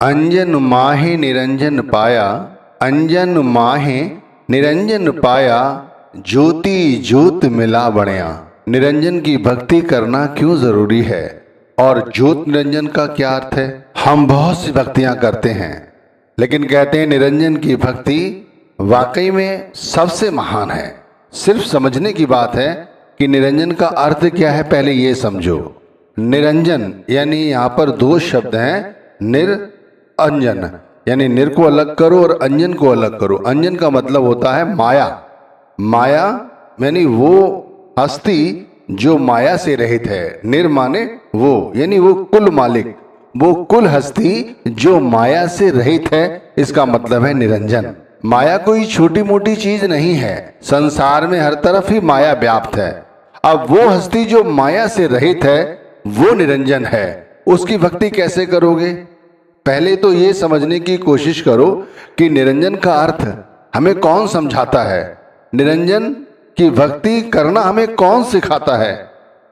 अंजन माहे निरंजन पाया, अंजन माहे निरंजन पाया, ज्योति ज्योत मिला बणया। निरंजन की भक्ति करना क्यों जरूरी है और ज्योत निरंजन का क्या अर्थ है? हम बहुत सी भक्तियां करते हैं, लेकिन कहते हैं निरंजन की भक्ति वाकई में सबसे महान है। सिर्फ समझने की बात है कि निरंजन का अर्थ क्या है, पहले ये समझो। निरंजन यानी यहाँ पर दो शब्द हैं, निर अंजन, यानी निर को अलग करो और अंजन को अलग करो। अंजन का मतलब होता है माया। माया यानी वो हस्ती जो माया से रहित है। निर माने वो, यानी वो कुल मालिक, वो कुल हस्ती जो माया से रहित है, इसका मतलब है निरंजन। माया कोई छोटी मोटी चीज नहीं है, संसार में हर तरफ ही माया व्याप्त है। अब वो हस्ती जो माया से रहित है वो निरंजन है, उसकी भक्ति कैसे करोगे? पहले तो ये समझने की कोशिश करो कि निरंजन का अर्थ हमें कौन समझाता है, निरंजन की भक्ति करना हमें कौन सिखाता है,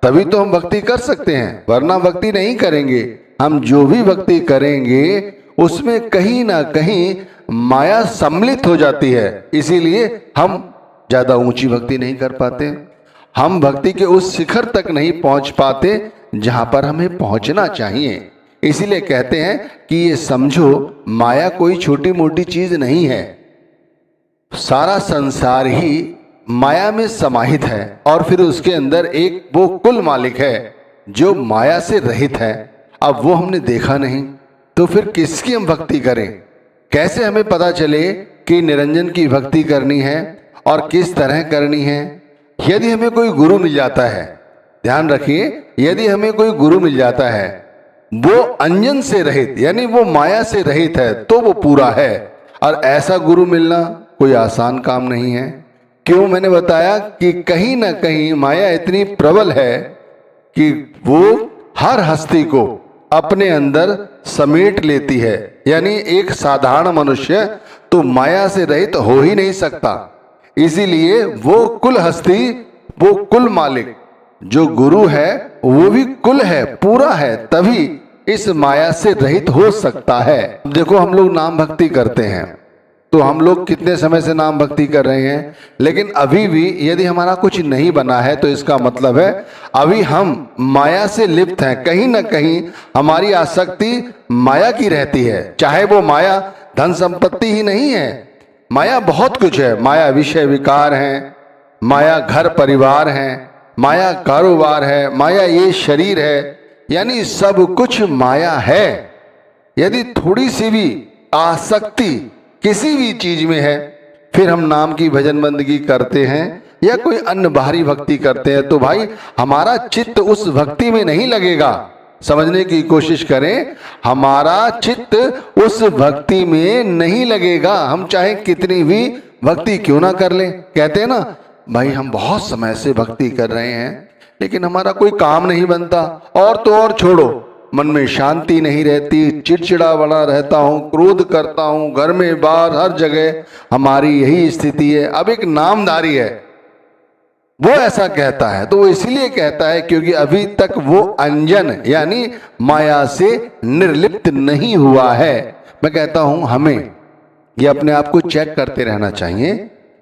तभी तो हम भक्ति कर सकते हैं, वरना भक्ति नहीं करेंगे। हम जो भी भक्ति करेंगे उसमें कहीं ना कहीं माया सम्मिलित हो जाती है, इसीलिए हम ज्यादा ऊंची भक्ति नहीं कर पाते, हम भक्ति के उस शिखर तक नहीं पहुंच पाते जहां पर हमें पहुंचना चाहिए। इसीलिए कहते हैं कि ये समझो, माया कोई छोटी मोटी चीज नहीं है, सारा संसार ही माया में समाहित है और फिर उसके अंदर एक वो कुल मालिक है जो माया से रहित है। अब वो हमने देखा नहीं तो फिर किसकी हम भक्ति करें? कैसे हमें पता चले कि निरंजन की भक्ति करनी है और किस तरह करनी है? यदि हमें कोई गुरु मिल जाता है, ध्यान रखिए, यदि हमें कोई गुरु मिल जाता है वो अंजन से रहित यानी वो माया से रहित है तो वो पूरा है। और ऐसा गुरु मिलना कोई आसान काम नहीं है। क्यों? मैंने बताया कि कहीं ना कहीं माया इतनी प्रबल है कि वो हर हस्ती को अपने अंदर समेट लेती है, यानी एक साधारण मनुष्य तो माया से रहित हो ही नहीं सकता। इसीलिए वो कुल हस्ती, वो कुल मालिक जो गुरु है वो भी कुल है, पूरा है, तभी इस माया से रहित हो सकता है। देखो, हम लोग नाम भक्ति करते हैं तो हम लोग कितने समय से नाम भक्ति कर रहे हैं, लेकिन अभी भी यदि हमारा कुछ नहीं बना है तो इसका मतलब है अभी हम माया से लिप्त हैं। कहीं ना कहीं हमारी आसक्ति माया की रहती है, चाहे वो माया धन संपत्ति ही नहीं है, माया बहुत कुछ है। माया विषय विकार है, माया घर परिवार है, माया कारोबार है, माया ये शरीर है, यानी सब कुछ माया है। यदि थोड़ी सी भी आसक्ति किसी भी चीज में है, फिर हम नाम की भजन बंदगी करते हैं या कोई अन्य बाहरी भक्ति करते हैं तो भाई हमारा चित्त उस भक्ति में नहीं लगेगा। समझने की कोशिश करें, हमारा चित्त उस भक्ति में नहीं लगेगा, हम चाहे कितनी भी भक्ति क्यों ना कर लें। कहते हैं ना, भाई हम बहुत समय से भक्ति कर रहे हैं लेकिन हमारा कोई काम नहीं बनता, और तो और छोड़ो, मन में शांति नहीं रहती, चिड़चिड़ा बना रहता हूँ, क्रोध करता हूँ, घर में बाहर हर जगह हमारी यही स्थिति है। अब एक नामधारी है वो ऐसा कहता है तो वो इसलिए कहता है क्योंकि अभी तक वो अंजन यानी माया से निर्लिप्त नहीं हुआ है। मैं कहता हूं हमें ये अपने आप को चेक करते रहना चाहिए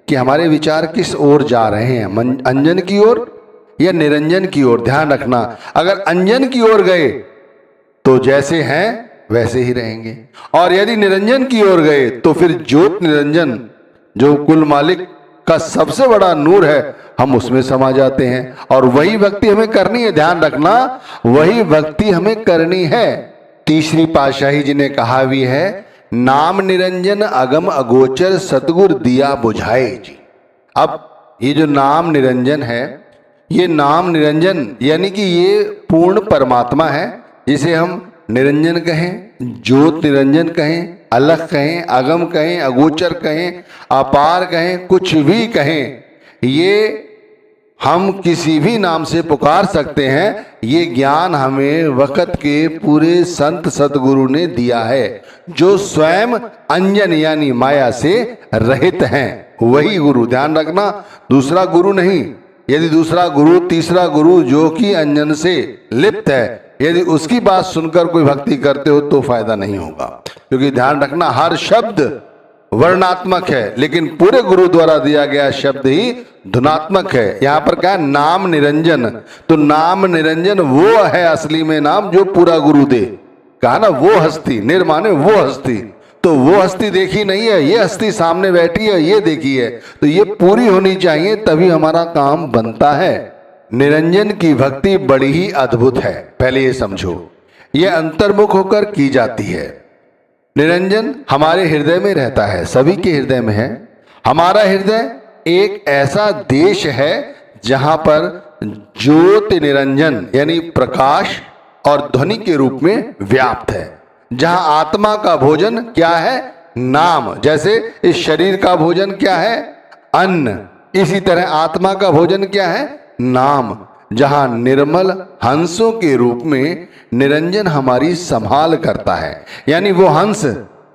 कि हमारे विचार किस ओर जा रहे हैं, अंजन की ओर या निरंजन की ओर। ध्यान रखना, अगर अंजन की ओर गए तो जैसे हैं वैसे ही रहेंगे, और यदि निरंजन की ओर गए तो फिर ज्योत निरंजन जो कुल मालिक का सबसे बड़ा नूर है, हम उसमें समा जाते हैं और वही भक्ति हमें करनी है। ध्यान रखना, वही भक्ति हमें करनी है। तीसरी पातशाही जी ने कहा भी है, नाम निरंजन अगम अगोचर सतगुर दिया बुझाए जी। अब ये जो नाम निरंजन है, ये नाम निरंजन यानी कि ये पूर्ण परमात्मा है, जिसे हम निरंजन कहें, ज्योत निरंजन कहें, अलग कहें, अगम कहें, अगोचर कहें, अपार कहें, कुछ भी कहें, ये हम किसी भी नाम से पुकार सकते हैं। ये ज्ञान हमें वक्त के पूरे संत सतगुरु ने दिया है, जो स्वयं अंजन यानी माया से रहित हैं, वही गुरु। ध्यान रखना, दूसरा गुरु नहीं। यदि दूसरा गुरु, तीसरा गुरु जो कि अंजन से लिप्त है, यदि उसकी बात सुनकर कोई भक्ति करते हो तो फायदा नहीं होगा, क्योंकि ध्यान रखना हर शब्द वर्णात्मक है, लेकिन पूरे गुरु द्वारा दिया गया शब्द ही धुनात्मक है। यहाँ पर क्या है, नाम निरंजन। तो नाम निरंजन वो है असली में नाम जो पूरा गुरु दे। कहा ना वो हस्ती, निर्माने वो हस्ती, तो वो हस्ती देखी नहीं है, ये हस्ती सामने बैठी है, ये देखी है, तो ये पूरी होनी चाहिए तभी हमारा काम बनता है। निरंजन की भक्ति बड़ी ही अद्भुत है, पहले ये समझो। ये अंतर्मुख होकर की जाती है। निरंजन हमारे हृदय में रहता है, सभी के हृदय में है। हमारा हृदय एक ऐसा देश है जहां पर ज्योति निरंजन यानी प्रकाश और ध्वनि के रूप में व्याप्त है। जहां आत्मा का भोजन क्या है, नाम। जैसे इस शरीर का भोजन क्या है, अन्न, इसी तरह आत्मा का भोजन क्या है, नाम। जहां निर्मल हंसों के रूप में निरंजन हमारी संभाल करता है, यानी वो हंस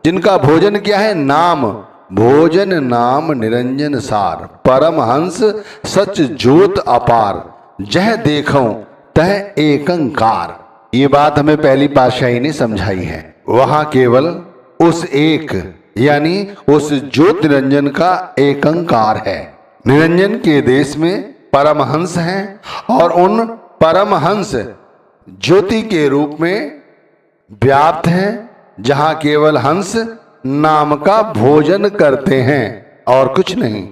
जिनका भोजन क्या है, नाम। भोजन नाम निरंजन सार, परम हंस सच ज्योत अपार, जह देखो तह एकंकार। ये बात हमें पहली पातशाही ने समझाई है। वहां केवल उस एक यानी उस ज्योत निरंजन का एकंकार है। निरंजन के देश में परमहंस हैं और उन परमहंस ज्योति के रूप में व्याप्त हैं, जहां केवल हंस नाम का भोजन करते हैं और कुछ नहीं।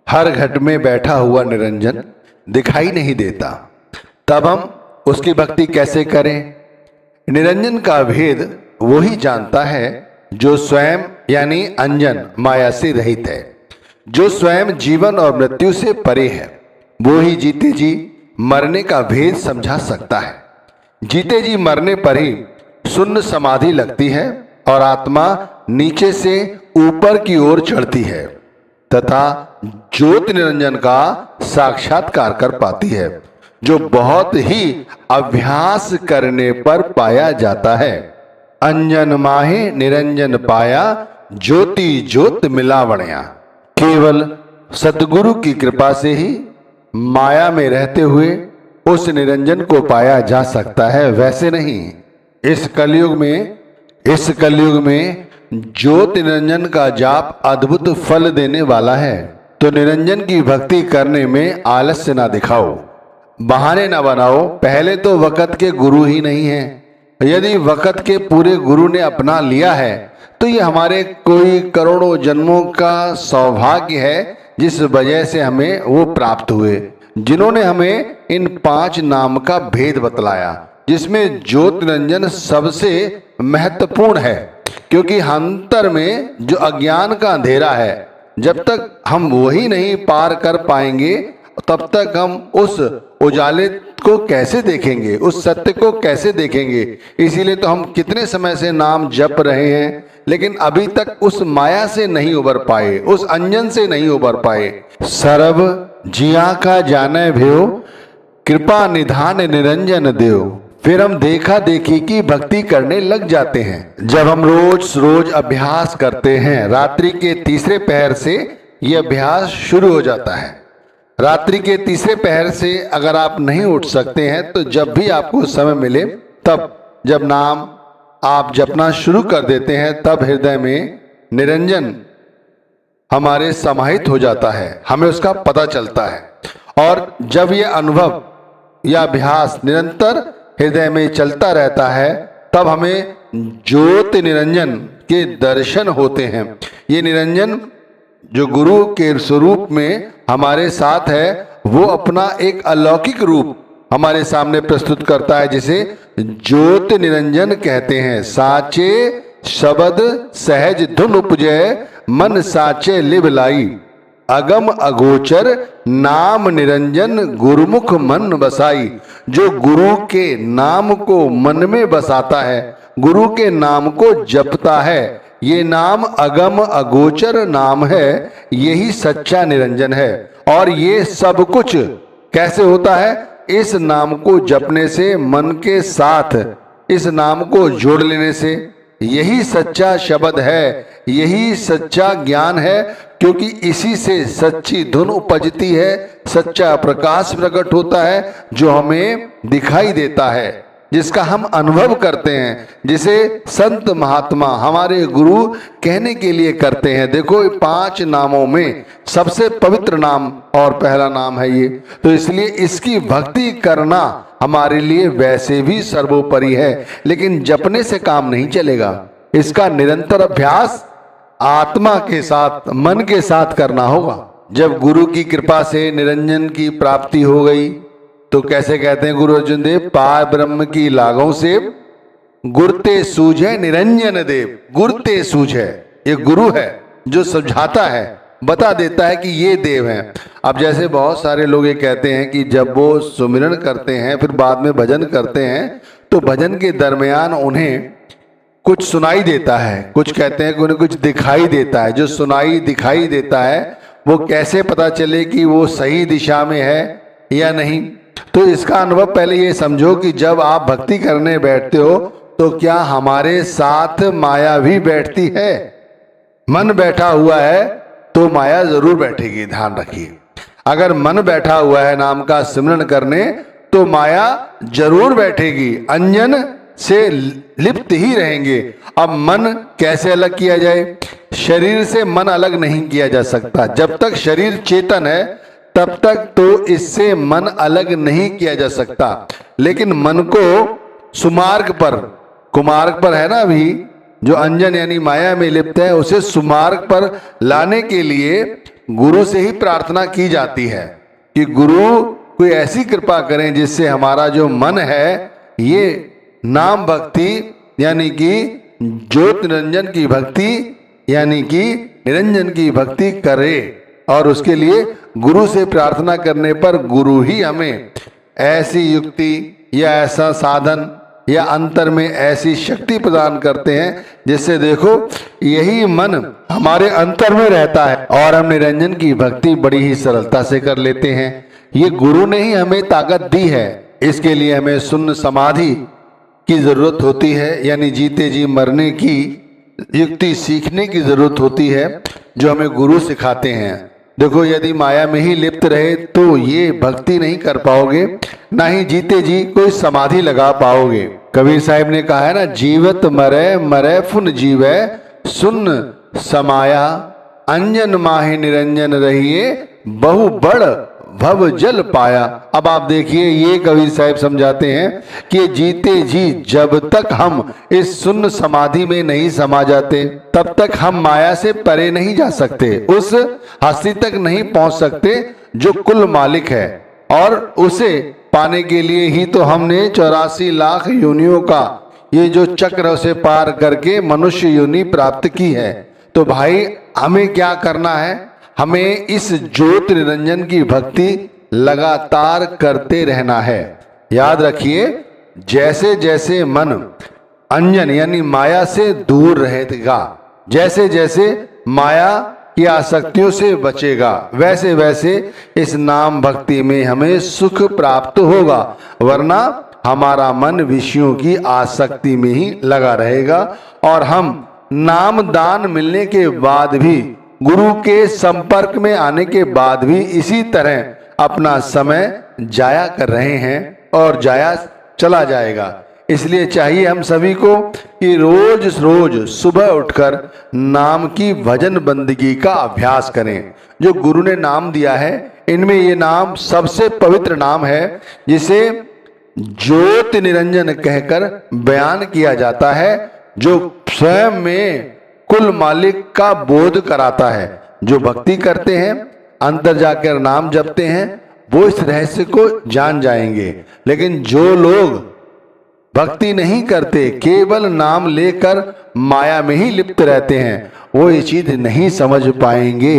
हर घट में बैठा हुआ निरंजन दिखाई नहीं देता, तब हम उसकी भक्ति कैसे करें? निरंजन का भेद वो ही जानता है जो स्वयं यानी अंजन माया से रहित है, जो स्वयं जीवन और मृत्यु से परे है। वो ही जीते जी मरने का भेद समझा सकता है। जीते जी मरने पर ही शून्य समाधि लगती है और आत्मा नीचे से ऊपर की ओर चढ़ती है तथा ज्योति निरंजन का साक्षात्कार कर पाती है, जो बहुत ही अभ्यास करने पर पाया जाता है। अंजन माहे निरंजन पाया, ज्योति ज्योत मिलावणया। केवल सद्गुरु की कृपा से ही माया में रहते हुए उस निरंजन को पाया जा सकता है, वैसे नहीं। इस कलयुग में ज्योति निरंजन का जाप अद्भुत फल देने वाला है। तो निरंजन की भक्ति करने में आलस्य ना दिखाओ, बहाने ना बनाओ। पहले तो वक़्त के गुरु ही नहीं है। यदि वक़्त के पूरे गुरु ने अपना लिया है तो ये हमारे कोई करोड़ों जन्मों का सौभाग्य है, जिस वजह से हमें वो प्राप्त हुए, जिन्होंने हमें इन 5 नाम का भेद बतलाया, जिसमें ज्योति निरंजन सबसे महत्वपूर्ण है। क्योंकि अंतर में जो अज्ञान का अंधेरा है, जब तक हम वही नहीं पार कर पाएंगे तब तक हम उस उजाले को कैसे देखेंगे, उस सत्य को कैसे देखेंगे। इसीलिए तो हम कितने समय से नाम जप रहे हैं, लेकिन अभी तक उस माया से नहीं उबर पाए, उस अंजन से नहीं उबर पाए। सर्व जिया का जाने भयो, कृपा निधान निरंजन देव। फिर हम देखा देखी की भक्ति करने लग जाते हैं। जब हम रोज अभ्यास करते हैं, रात्रि के तीसरे पहर से यह अभ्यास शुरू हो जाता है। रात्रि के तीसरे पहर से अगर आप नहीं उठ सकते हैं तो जब भी आपको समय मिले, तब जब नाम आप जपना शुरू कर देते हैं, तब हृदय में निरंजन हमारे समाहित हो जाता है, हमें उसका पता चलता है। और जब ये अनुभव या अभ्यास निरंतर हृदय में चलता रहता है, तब हमें ज्योति निरंजन के दर्शन होते हैं। ये निरंजन जो गुरु के स्वरूप में हमारे साथ है, वो अपना एक अलौकिक रूप हमारे सामने प्रस्तुत करता है, जिसे ज्योति निरंजन कहते हैं। साचे शब्द सहज धुन उपजय, मन साचे लिव लाई। अगम अगोचर नाम निरंजन, गुरुमुख मन बसाई। जो गुरु के नाम को मन में बसाता है, गुरु के नाम को जपता है, ये नाम अगम अगोचर नाम है, यही सच्चा निरंजन है। और ये सब कुछ कैसे होता है? इस नाम को जपने से, मन के साथ इस नाम को जोड़ लेने से। यही सच्चा शब्द है, यही सच्चा ज्ञान है, क्योंकि इसी से सच्ची धुन उपजती है, सच्चा प्रकाश प्रकट होता है जो हमें दिखाई देता है। जिसका हम अनुभव करते हैं, जिसे संत महात्मा हमारे गुरु कहने के लिए करते हैं। देखो 5 नामों में सबसे पवित्र नाम और पहला नाम है ये, तो इसलिए इसकी भक्ति करना हमारे लिए वैसे भी सर्वोपरि है। लेकिन जपने से काम नहीं चलेगा, इसका निरंतर अभ्यास आत्मा के साथ, मन के साथ करना होगा। जब गुरु की कृपा से निरंजन की प्राप्ति हो गई तो कैसे कहते हैं गुरु अर्जुन देव, पार ब्रह्म की लागों से गुरते सूझे निरंजन देव। गुरते सूझे, ये गुरु है जो समझाता है, बता देता है कि ये देव हैं। अब जैसे बहुत सारे लोग ये कहते हैं कि जब वो सुमिरन करते हैं फिर बाद में भजन करते हैं तो भजन के दरमियान उन्हें कुछ सुनाई देता है, कुछ कहते हैं कि उन्हें कुछ दिखाई देता है। जो सुनाई दिखाई देता है वो कैसे पता चले कि वो सही दिशा में है या नहीं? तो इसका अनुभव पहले ये समझो कि जब आप भक्ति करने बैठते हो तो क्या हमारे साथ माया भी बैठती है? मन बैठा हुआ है तो माया जरूर बैठेगी, ध्यान रखिए। अगर मन बैठा हुआ है नाम का सिमरन करने तो माया जरूर बैठेगी, अंजन से लिप्त ही रहेंगे। अब मन कैसे अलग किया जाए? शरीर से मन अलग नहीं किया जा सकता। जब तक शरीर चेतन है तब तक तो इससे मन अलग नहीं किया जा सकता। लेकिन मन को सुमार्ग पर, कुमार्ग पर है ना अभी, जो अंजन यानी माया में लिप्त है, उसे सुमार्ग पर लाने के लिए गुरु से ही प्रार्थना की जाती है कि गुरु कोई ऐसी कृपा करें जिससे हमारा जो मन है ये नाम भक्ति यानी कि ज्योत निरंजन की भक्ति यानी कि निरंजन की भक्ति करे। और उसके लिए गुरु से प्रार्थना करने पर गुरु ही हमें ऐसी युक्ति या ऐसा साधन या अंतर में ऐसी शक्ति प्रदान करते हैं जिससे देखो यही मन हमारे अंतर में रहता है और हम निरंजन की भक्ति बड़ी ही सरलता से कर लेते हैं। ये गुरु ने ही हमें ताकत दी है। इसके लिए हमें शून्य समाधि की जरूरत होती है, यानी जीते जी मरने की युक्ति सीखने की जरूरत होती है जो हमें गुरु सिखाते हैं। देखो यदि माया में ही लिप्त रहे तो ये भक्ति नहीं कर पाओगे, ना ही जीते जी कोई समाधि लगा पाओगे। कबीर साहिब ने कहा है ना, जीवत मरे मरे फुन जीवे सुन समाया, अंजन माहे निरंजन रहिए बहु बड़ भव जल पाया। अब आप देखिए ये कबीर साहिब समझाते हैं कि जीते जी जब तक हम इस शून्य समाधि में नहीं समा जाते तब तक हम माया से परे नहीं जा सकते, उस हस्ती तक नहीं पहुंच सकते जो कुल मालिक है। और उसे पाने के लिए ही तो हमने 84 लाख योनियों का ये जो चक्र से पार करके मनुष्य योनि प्राप्त की है। तो भाई हमें क्या करना है? हमें इस ज्योत निरंजन की भक्ति लगातार करते रहना है। याद रखिए, जैसे जैसे मन अंजन यानी माया से दूर रहेगा, जैसे जैसे माया की आसक्तियों से बचेगा, वैसे वैसे इस नाम भक्ति में हमें सुख प्राप्त होगा। वरना हमारा मन विषयों की आसक्ति में ही लगा रहेगा और हम नाम दान मिलने के बाद भी, गुरु के संपर्क में आने के बाद भी इसी तरह अपना समय जाया कर रहे हैं और जाया चला जाएगा। इसलिए चाहिए हम सभी को कि रोज रोज सुबह उठकर नाम की भजन बंदगी का अभ्यास करें। जो गुरु ने नाम दिया है इनमें ये नाम सबसे पवित्र नाम है, जिसे ज्योति निरंजन कहकर बयान किया जाता है, जो स्वयं में कुल मालिक का बोध कराता है। जो भक्ति करते हैं, अंदर जाकर नाम जपते हैं, वो इस रहस्य को जान जाएंगे। लेकिन जो लोग भक्ति नहीं करते, केवल नाम लेकर माया में ही लिप्त रहते हैं, वो ये चीज नहीं समझ पाएंगे।